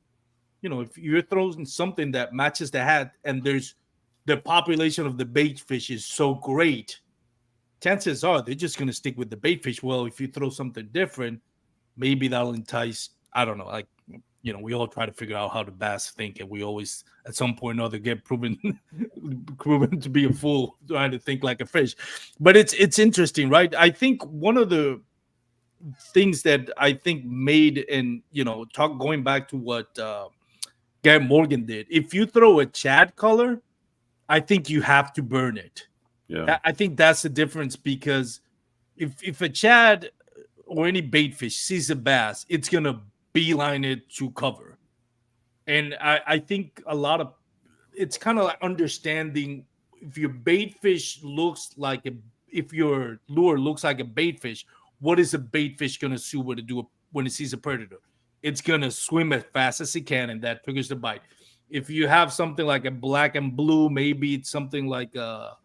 if you're throwing something that matches the hat and the population of the bait fish is so great, chances are they're just going to stick with the bait fish. Well, if you throw something different, maybe that'll entice, I don't know, like, we all try to figure out how the bass think, and we always, at some point or another, get proven to be a fool trying to think like a fish. But it's interesting, right? I think one of the things that I think made, and, going back to what Garrett Morgan did, if you throw a shad color, I think you have to burn it. Yeah, I think that's the difference, because if a shad or any bait fish sees a bass, it's gonna beeline it to cover. And I think it's kind of like understanding, if your bait fish if your lure looks like a bait fish, what is a bait fish gonna do when it sees a predator? It's gonna swim as fast as it can, and that triggers the bite. If you have something like a black and blue, maybe it's something like that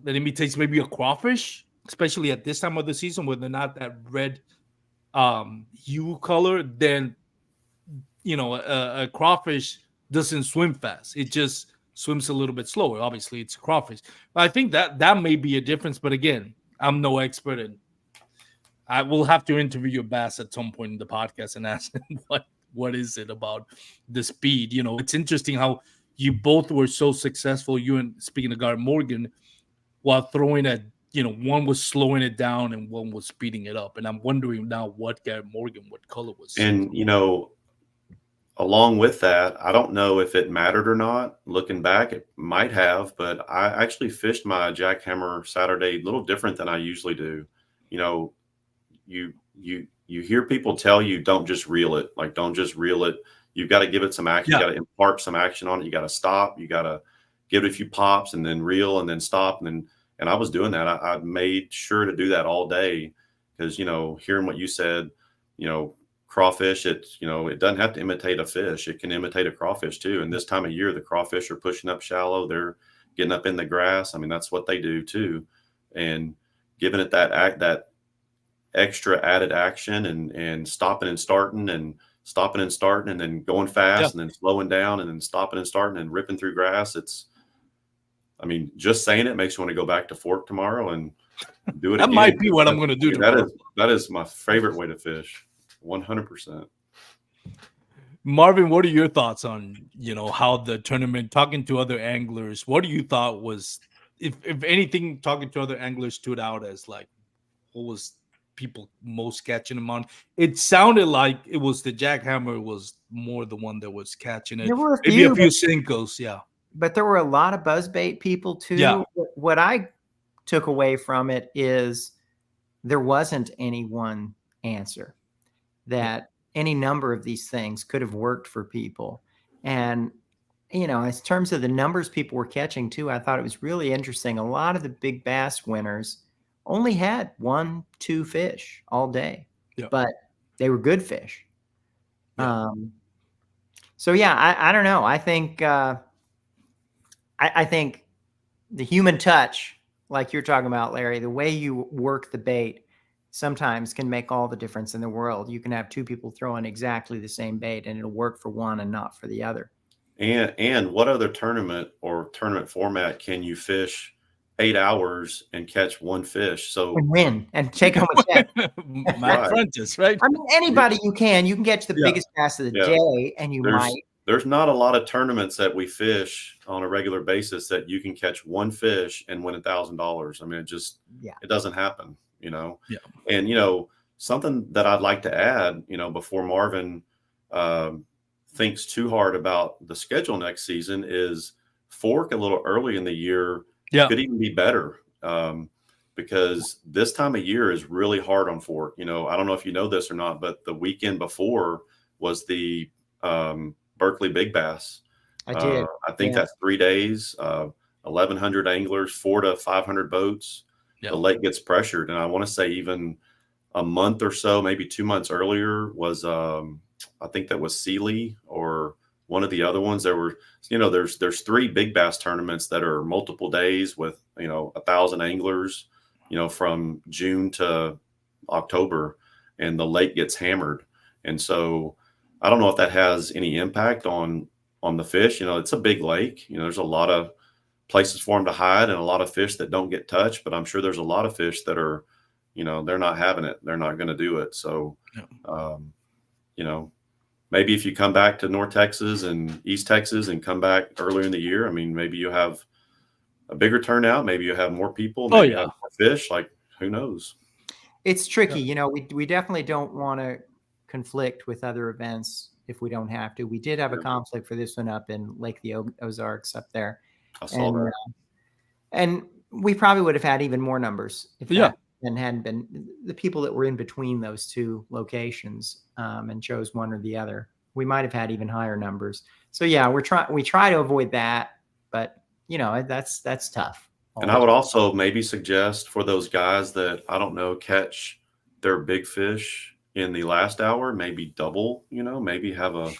imitates maybe a crawfish, especially at this time of the season where they're not that red hue color, then a crawfish doesn't swim fast. It just swims a little bit slower. Obviously, it's a crawfish. But I think that may be a difference. But again, I'm no expert, and I will have to interview your bass at some point in the podcast and ask him what is it about the speed. It's interesting how you both were so successful. You, and speaking of Garrett Morgan, while throwing at, one was slowing it down and one was speeding it up. And I'm wondering now what Garrett Morgan, what color was.
And, along with that, I don't know if it mattered or not. Looking back, it might have, but I actually fished my jackhammer Saturday a little different than I usually do. You know, you hear people tell you don't just reel it, like don't just reel it. You've got to give it some action. You
Yeah.
got to impart some action on it. You got to stop. You got to give it a few pops and then reel and then stop and I was doing that. I made sure to do that all day because hearing what you said, you know, crawfish, it doesn't have to imitate a fish. It can imitate a crawfish too. And this time of year, the crawfish are pushing up shallow. They're getting up in the grass. I mean, that's what they do too. And giving it that extra added action and stopping and starting and stopping and starting and then going fast and then slowing down and then stopping and starting and ripping through grass. I mean, just saying it makes you want to go back to Fork tomorrow and do it
That
again.
might be what I'm going to do tomorrow.
That is my favorite way to fish. 100%.
Marvin, what are your thoughts on, how the tournament, talking to other anglers, what do you thought was, if anything, talking to other anglers stood out as like, what was people most catching them on? It sounded like it was the jackhammer was more the one that was catching it.
There were
Maybe a few Senkos, yeah.
But there were a lot of buzzbait people too.
Yeah.
What I took away from it is there wasn't any one answer, that any number of these things could have worked for people. And, in terms of the numbers people were catching too, I thought it was really interesting. A lot of the big bass winners only had 1-2 fish all day, but they were good fish. So yeah, I don't know. I think, I think the human touch, like you're talking about, Larry, the way you work the bait sometimes can make all the difference in the world. You can have two people throwing exactly the same bait and it'll work for one and not for the other.
And what other tournament or tournament format can you fish 8 hours and catch one fish? So
and win and take home a check.
Matt Prentice, right?
I mean, anybody you can catch the biggest bass of the day, and
there's not a lot of tournaments that we fish on a regular basis that you can catch one fish and win $1,000. I mean, it doesn't happen, Yeah. And something that I'd like to add, before Marvin thinks too hard about the schedule next season, is Fork a little early in the year could even be better, because this time of year is really hard on Fork. I don't know if you know this or not, but the weekend before was the Berkeley Big Bass.
I did.
I think that's 3 days, 1,100 anglers, 400 to 500 boats. The lake gets pressured, and I want to say even a month or so, maybe 2 months earlier, was I think that was Sealy or one of the other ones. There were, there's 3 big bass tournaments that are multiple days with 1,000 anglers, from June to October, and the lake gets hammered. And so I don't know if that has any impact on the fish. It's a big lake. There's a lot of places for them to hide and a lot of fish that don't get touched. But I'm sure there's a lot of fish that are, they're not having it. They're not going to do it. So, maybe if you come back to North Texas and East Texas and come back earlier in the year, I mean, maybe you have a bigger turnout. Maybe you have more people. Maybe you have more fish. Like, who knows?
It's tricky. We definitely don't want to conflict with other events if we don't have to. We did have a conflict for this one up in Lake the Ozarks up there.
I saw that.
And we probably would have had even more numbers if that hadn't been the people that were in between those two locations and chose one or the other. We might have had even higher numbers. So yeah, we try to avoid that, but that's tough.
And I would also maybe suggest for those guys that, I don't know, catch their big fish in the last hour, maybe double, maybe have a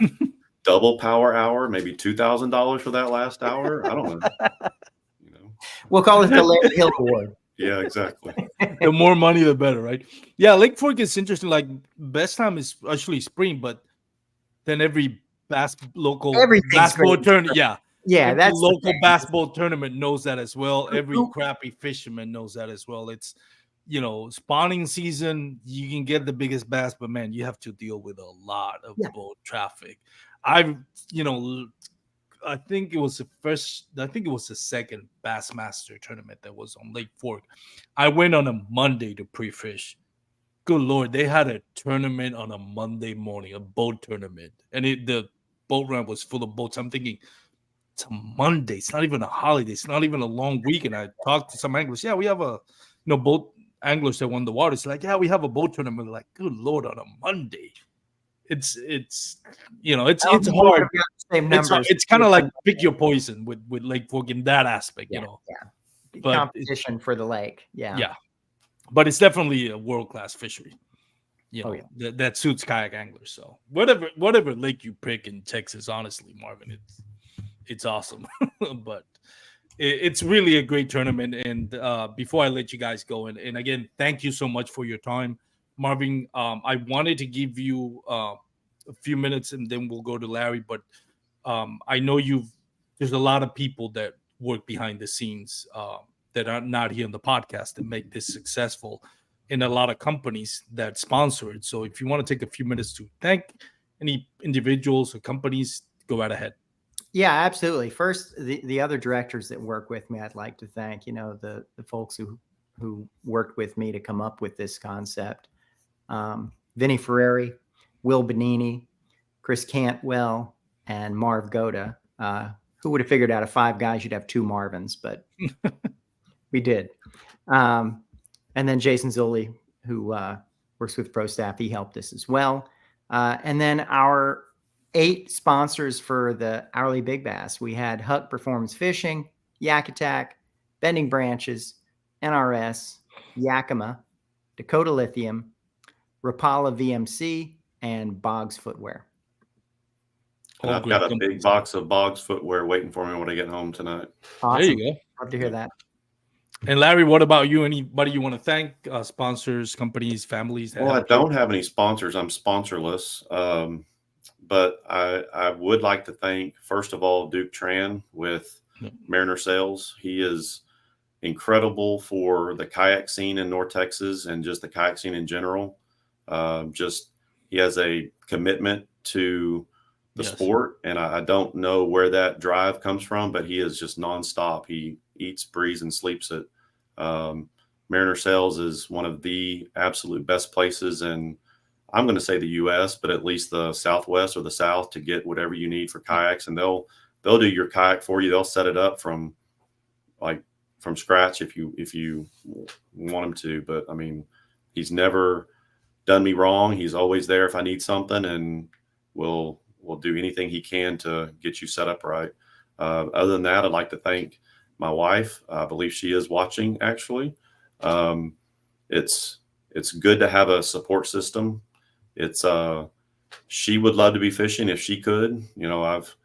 double power hour, maybe $2,000 for that last hour. I don't know.
We'll call it the Larry Hill Award.
Yeah, exactly.
The more money, the better, right? Yeah, Lake Fork is interesting. Like, best time is actually spring, but then every local basketball tournament,
that's
local basketball tournament knows that as well. Every crappie fisherman knows that as well. It's spawning season, you can get the biggest bass, but man, you have to deal with a lot of boat traffic. I think it was the second Bassmaster tournament that was on Lake Fork. I went on a Monday to pre-fish. Good Lord, they had a tournament on a Monday morning, a boat tournament. And the boat ramp was full of boats. I'm thinking, it's a Monday. It's not even a holiday. It's not even a long weekend. I talked to some anglers. Yeah, we have boat anglers that won the water. It's like, yeah, we have a boat tournament. Like, good Lord, on a Monday. It's it's hard.
Same numbers.
It's kind of like pick your poison with Lake Fork in that aspect,
Yeah.
But
competition for the lake.
Yeah. But it's definitely a world-class fishery. That suits kayak anglers. So whatever lake you pick in Texas, honestly, Marvin, it's awesome. But it's really a great tournament. And before I let you guys go, and again, thank you so much for your time, Marvin. I wanted to give you a few minutes, and then we'll go to Larry. But I know there's a lot of people that work behind the scenes that are not here on the podcast that make this successful, and a lot of companies that sponsor it. So if you want to take a few minutes to thank any individuals or companies, go right ahead.
Yeah, absolutely. First, the other directors that work with me, I'd like to thank, the folks who worked with me to come up with this concept. Vinny Ferreri, Will Benini, Chris Cantwell, and Marv Goda. Who would have figured out of 5 guys you'd have 2 Marvins, but we did. And then Jason Zulli, who works with Pro Staff, he helped us as well. And then our 8 sponsors for the Hourly Big Bass. We had Huck Performance Fishing, Yak Attack, Bending Branches, NRS, Yakima, Dakota Lithium, Rapala VMC, and Boggs Footwear.
And I've got a big box of Boggs footwear waiting for me when I get home tonight.
Awesome.
There you go.
Love to hear that.
And Larry, what about you? Anybody you want to thank? Sponsors, companies, families?
Well, I don't have any sponsors. I'm sponsorless. But I would like to thank, first of all, Duke Tran with Mariner Sales. He is incredible for the kayak scene in North Texas and just the kayak scene in general. He has a commitment to the sport, and I don't know where that drive comes from, but he is just nonstop. He eats, breathes, and sleeps it. Mariner Sales is one of the absolute best places in, I'm going to say the U.S., but at least the Southwest or the South, to get whatever you need for kayaks, and they'll do your kayak for you. They'll set it up from scratch if you want them to. But I mean, he's never done me wrong. He's always there if I need something, and will do anything he can to get you set up right. Other than that, I'd like to thank my wife. I believe she is watching, actually. It's good to have a support system. She would love to be fishing if she could. I've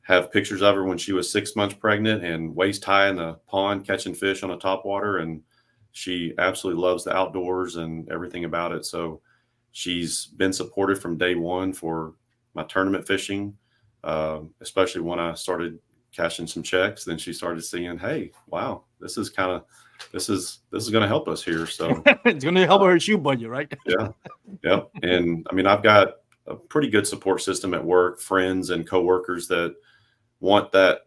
have pictures of her when she was 6 months pregnant and waist high in the pond catching fish on a topwater, and she absolutely loves the outdoors and everything about it. So she's been supportive from day one for my tournament fishing, especially when I started cashing some checks. Then she started seeing, hey, wow, this is going to help us here. So
it's going to help her shoe budget, right?
Yeah. And I mean, I've got a pretty good support system at work, friends and coworkers that want that,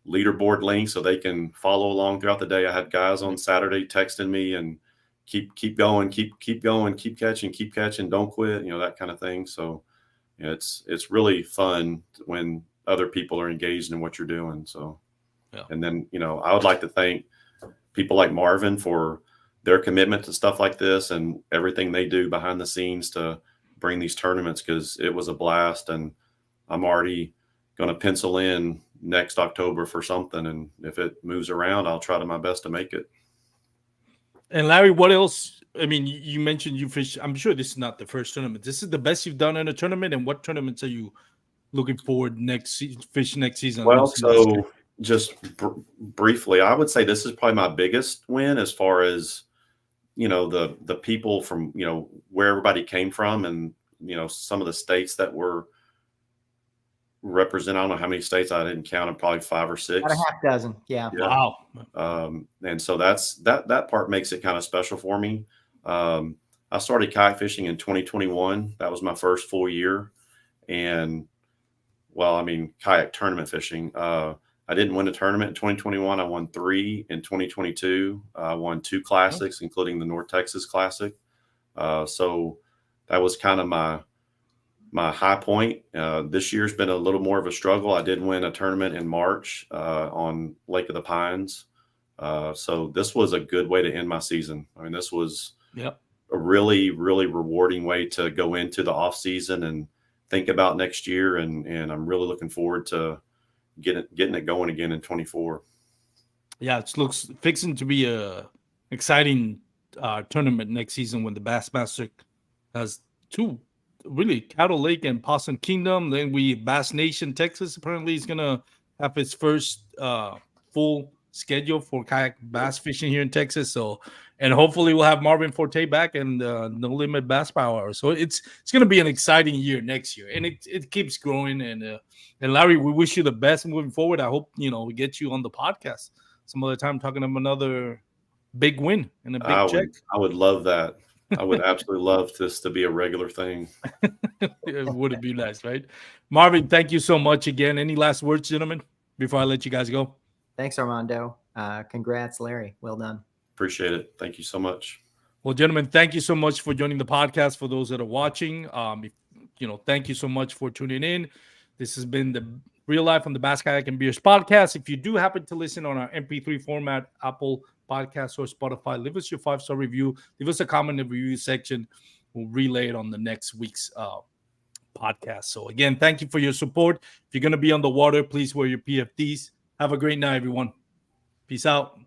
leaderboard link so they can follow along throughout the day. I had guys on Saturday texting me and keep going, keep going, keep catching, don't quit, that kind of thing. So it's really fun when other people are engaged in what you're doing. So, and then, I would like to thank people like Marvin for their commitment to stuff like this and everything they do behind the scenes to bring these tournaments, because it was a blast, and I'm already going to pencil in next October for something. And if it moves around, I'll try to my best to make it.
And Larry, what else? I mean, you mentioned you fish. I'm sure this is not the first tournament. This is the best you've done in a tournament. And what tournaments are you looking forward fish next season?
Well, so just briefly, I would say this is probably my biggest win as far as, the people from, where everybody came from, and, some of the states that were represent. I don't know how many states. I didn't count them, probably 5 or 6.
About a half dozen. Yeah.
Wow.
And so that part makes it kind of special for me. I started kayak fishing in 2021. That was my first full year. And kayak tournament fishing. I didn't win a tournament in 2021. I won 3 in 2022. I won 2 classics, including the North Texas Classic. So that was kind of my my high point. This year's been a little more of a struggle. I did win a tournament in March on Lake of the Pines. So this was a good way to end my season. I mean, this was a really, really rewarding way to go into the off season and think about next year. And I'm really looking forward to getting it going again in 24.
Yeah, it looks fixing to be a exciting tournament next season when the Bassmaster has two, really, Cattle Lake and Possum Kingdom. Then Bass Nation, Texas, apparently is going to have its first full schedule for kayak bass fishing here in Texas. So, and hopefully we'll have Marving Forte back and No Limit Bass Power. So it's going to be an exciting year next year, and it keeps growing. And Larry, we wish you the best moving forward. I hope we get you on the podcast some other time talking about another big win and a big check.
I would love that. I would absolutely love this to be a regular thing.
It would be nice, right? Marvin, thank you so much again. Any last words, gentlemen, before I let you guys go?
Thanks, Armando. Congrats, Larry. Well done.
Appreciate it. Thank you so much.
Well, gentlemen, thank you so much for joining the podcast. For those that are watching, thank you so much for tuning in. This has been the Real Life on the Bass Kayak and Beers podcast. If you do happen to listen on our MP3 format, Apple Podcasts or Spotify, leave us your 5-star review. Leave us a comment in the review section. We'll relay it on the next week's podcast. So again, thank you for your support. If you're going to be on the water, please wear your PFDs. Have a great night, everyone. Peace out.